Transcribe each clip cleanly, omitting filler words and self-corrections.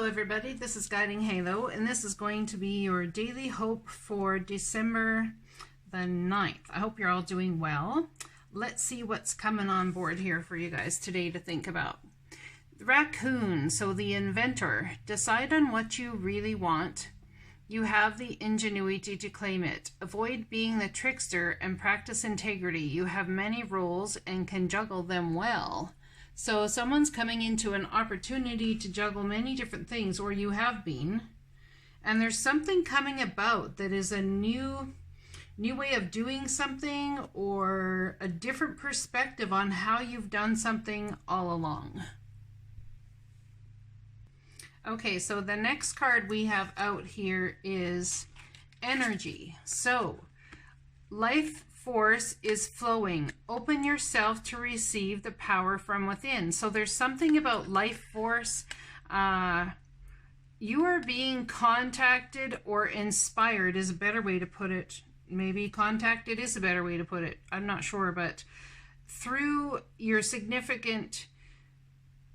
Hello everybody, this is Guiding Halo, and this is going to be your daily hope for December the 9th. I hope you're all doing well. Let's see what's coming on board here for you guys today to think about. The raccoon, so the inventor. Decide on what you really want. You have the ingenuity to claim it. Avoid being the trickster and practice integrity. You have many roles and can juggle them well. So someone's coming into an opportunity to juggle many different things, or you have been, and there's something coming about that is a new way of doing something, or a different perspective on how you've done something all along. Okay, so the next card we have out here is energy. So life force is flowing. Open yourself to receive the power from within. So there's something about life force. You are being contacted or inspired is a better way to put it. Maybe contacted is a better way to put it. I'm not sure, but through your significant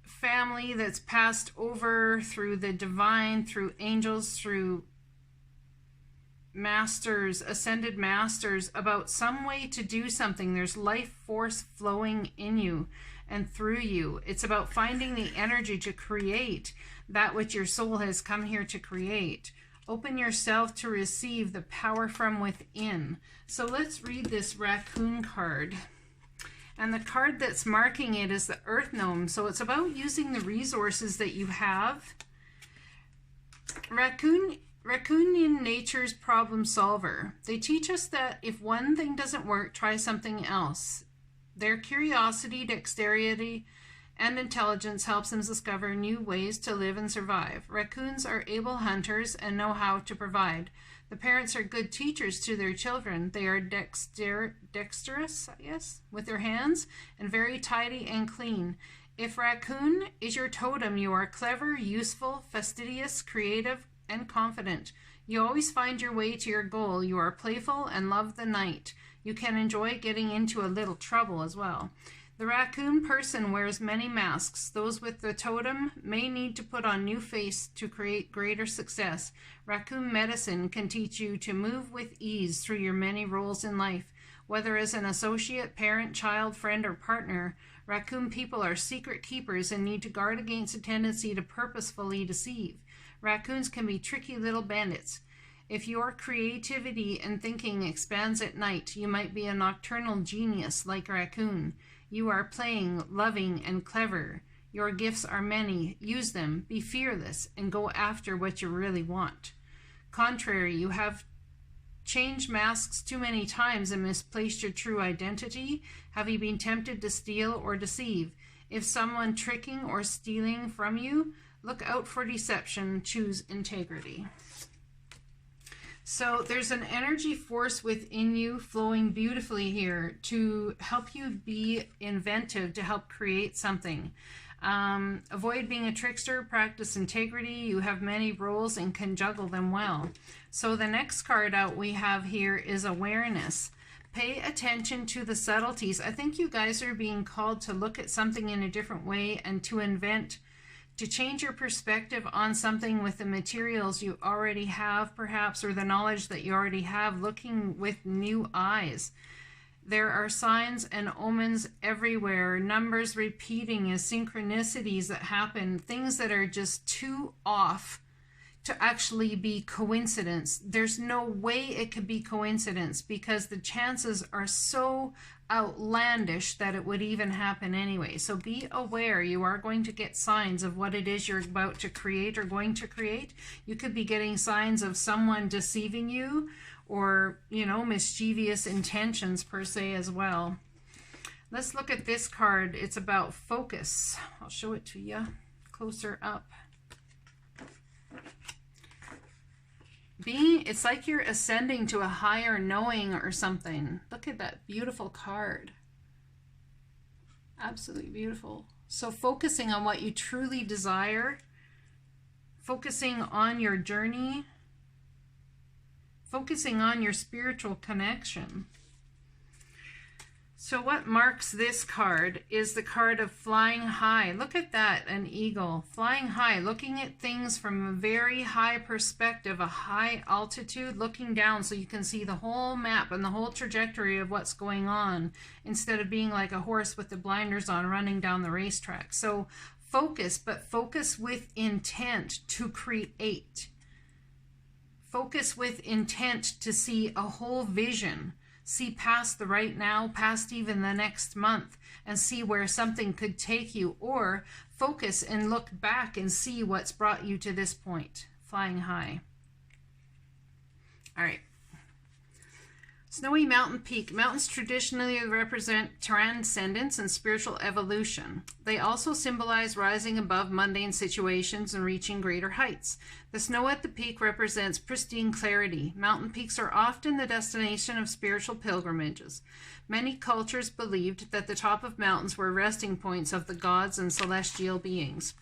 family that's passed over, through the divine, through angels, through masters, ascended masters, about some way to do something. There's life force flowing in you and through you. It's about finding the energy to create that which your soul has come here to create. Open yourself to receive the power from within. So let's read this raccoon card. And the card that's marking it is the earth gnome. So it's about using the resources that you have. Raccoonian nature's problem solver. They teach us that if one thing doesn't work, try something else. Their curiosity, dexterity, and intelligence helps them discover new ways to live and survive. Raccoons are able hunters and know how to provide. The parents are good teachers to their children. They are dexterous, with their hands, and very tidy and clean. If raccoon is your totem, you are clever, useful, fastidious, creative, and confident. You always find your way to your goal. You are playful and love the night. You can enjoy getting into a little trouble as well. The raccoon person wears many masks. Those with the totem may need to put on new face to create greater success. Raccoon medicine can teach you to move with ease through your many roles in life. Whether as an associate, parent, child, friend, or partner, raccoon people are secret keepers and need to guard against a tendency to purposefully deceive. Raccoons can be tricky little bandits. If your creativity and thinking expands at night, you might be a nocturnal genius like a raccoon. You are playing, loving, and clever. Your gifts are many. Use them. Be fearless and go after what you really want. Contrary, you have changed masks too many times and misplaced your true identity. Have you been tempted to steal or deceive? If someone tricking or stealing from you, look out for deception. Choose integrity. So there's an energy force within you flowing beautifully here to help you be inventive, to help create something. Avoid being a trickster, practice integrity. You have many roles and can juggle them well. So the next card out we have here is awareness. Pay attention to the subtleties. I think you guys are being called to look at something in a different way and to invent, to change your perspective on something with the materials you already have, perhaps, or the knowledge that you already have, looking with new eyes. There are signs and omens everywhere, numbers repeating as synchronicities that happen, things that are just too off to actually be coincidence. There's no way it could be coincidence because the chances are so outlandish that it would even happen anyway. So be aware. You are going to get signs of what it is you're about to create or going to create. You could be getting signs of someone deceiving you, or, you know, mischievous intentions per se as well. Let's look at this card. It's about focus. I'll show it to you closer up. It's like you're ascending to a higher knowing or something. Look at that beautiful card. Absolutely beautiful. So focusing on what you truly desire, focusing on your journey, focusing on your spiritual connection. So what marks this card is the card of flying high. Look at that, an eagle flying high, looking at things from a very high perspective, a high altitude, looking down so you can see the whole map and the whole trajectory of what's going on, instead of being like a horse with the blinders on running down the racetrack. So focus, but focus with intent to create. Focus with intent to see a whole vision. See past the right now, past even the next month, and see where something could take you, or focus and look back and see what's brought you to this point. Flying high. All right. Snowy mountain peak. Mountains traditionally represent transcendence and spiritual evolution. They also symbolize rising above mundane situations and reaching greater heights. The snow at the peak represents pristine clarity. Mountain peaks are often the destination of spiritual pilgrimages. Many cultures believed that the top of mountains were resting points of the gods and celestial beings.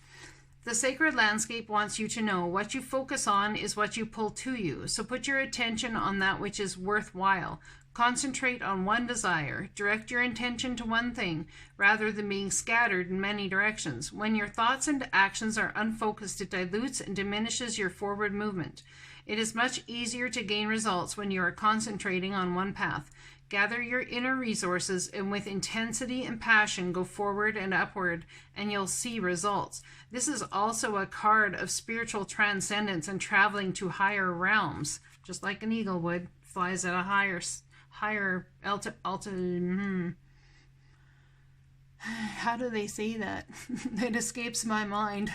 The sacred landscape wants you to know what you focus on is what you pull to you. So put your attention on that which is worthwhile. Concentrate on one desire. Direct your intention to one thing rather than being scattered in many directions. When your thoughts and actions are unfocused, it dilutes and diminishes your forward movement. It is much easier to gain results when you are concentrating on one path. Gather your inner resources and with intensity and passion go forward and upward, and you'll see results. This is also a card of spiritual transcendence and traveling to higher realms, just like an eagle would. Flies at a higher altitude. How do they say that? It escapes my mind.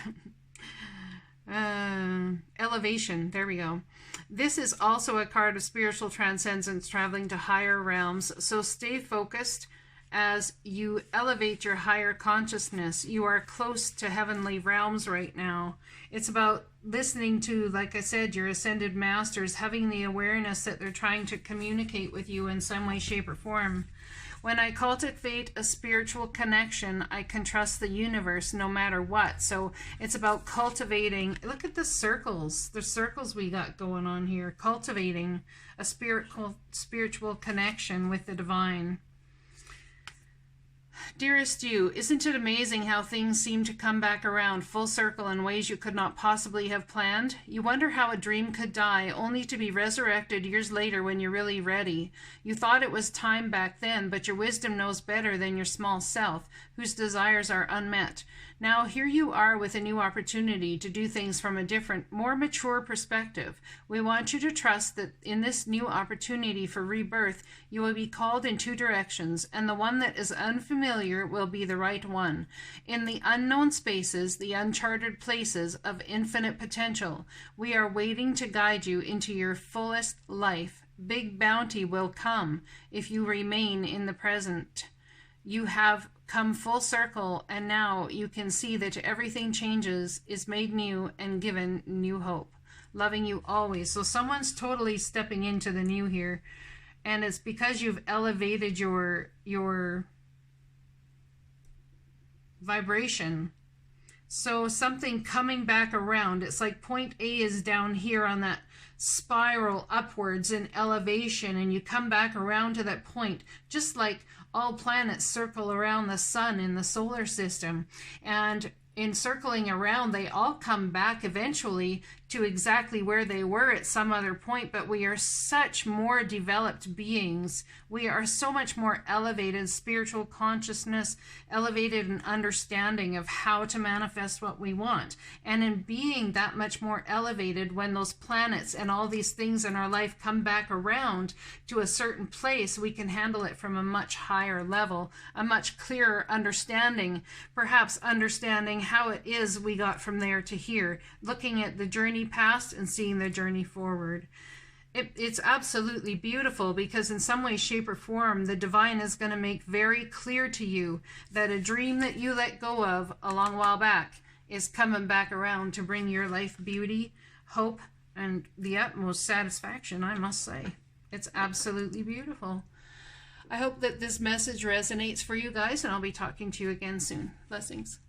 Elevation. There we go. This is also a card of spiritual transcendence, traveling to higher realms. So stay focused as you elevate your higher consciousness. You are close to heavenly realms right now. It's about listening to, like I said, your ascended masters, having the awareness that they're trying to communicate with you in some way, shape, or form. When I cultivate a spiritual connection, I can trust the universe no matter what. So it's about cultivating. Look at the circles we got going on here. Cultivating a spiritual connection with the divine. Dearest you, isn't it amazing how things seem to come back around full circle in ways you could not possibly have planned? You wonder how a dream could die, only to be resurrected years later when you're really ready. You thought it was time back then, but your wisdom knows better than your small self, whose desires are unmet. Now here you are with a new opportunity to do things from a different, more mature perspective. We want you to trust that in this new opportunity for rebirth, you will be called in two directions, and the one that is unfamiliar will be the right one. In the unknown spaces, the uncharted places of infinite potential, we are waiting to guide you into your fullest life. Big bounty will come if you remain in the present. You have come full circle, and now you can see that everything changes, is made new, and given new hope. Loving you always. So someone's totally stepping into the new here, and it's because you've elevated your vibration. So something coming back around. It's like point A is down here on that spiral upwards in elevation, and you come back around to that point, just like all planets circle around the sun in the solar system. And in circling around, they all come back eventually to exactly where they were at some other point, but we are such more developed beings. We are so much more elevated spiritual consciousness, elevated in understanding of how to manifest what we want. And in being that much more elevated, when those planets and all these things in our life come back around to a certain place, we can handle it from a much higher level, a much clearer understanding, perhaps understanding how it is we got from there to here, looking at the journey past and seeing the journey forward. It's absolutely beautiful, because in some way, shape, or form, the divine is going to make very clear to you that a dream that you let go of a long while back is coming back around to bring your life beauty, hope, and the utmost satisfaction, I must say. It's absolutely beautiful. I hope that this message resonates for you guys, and I'll be talking to you again soon. Blessings.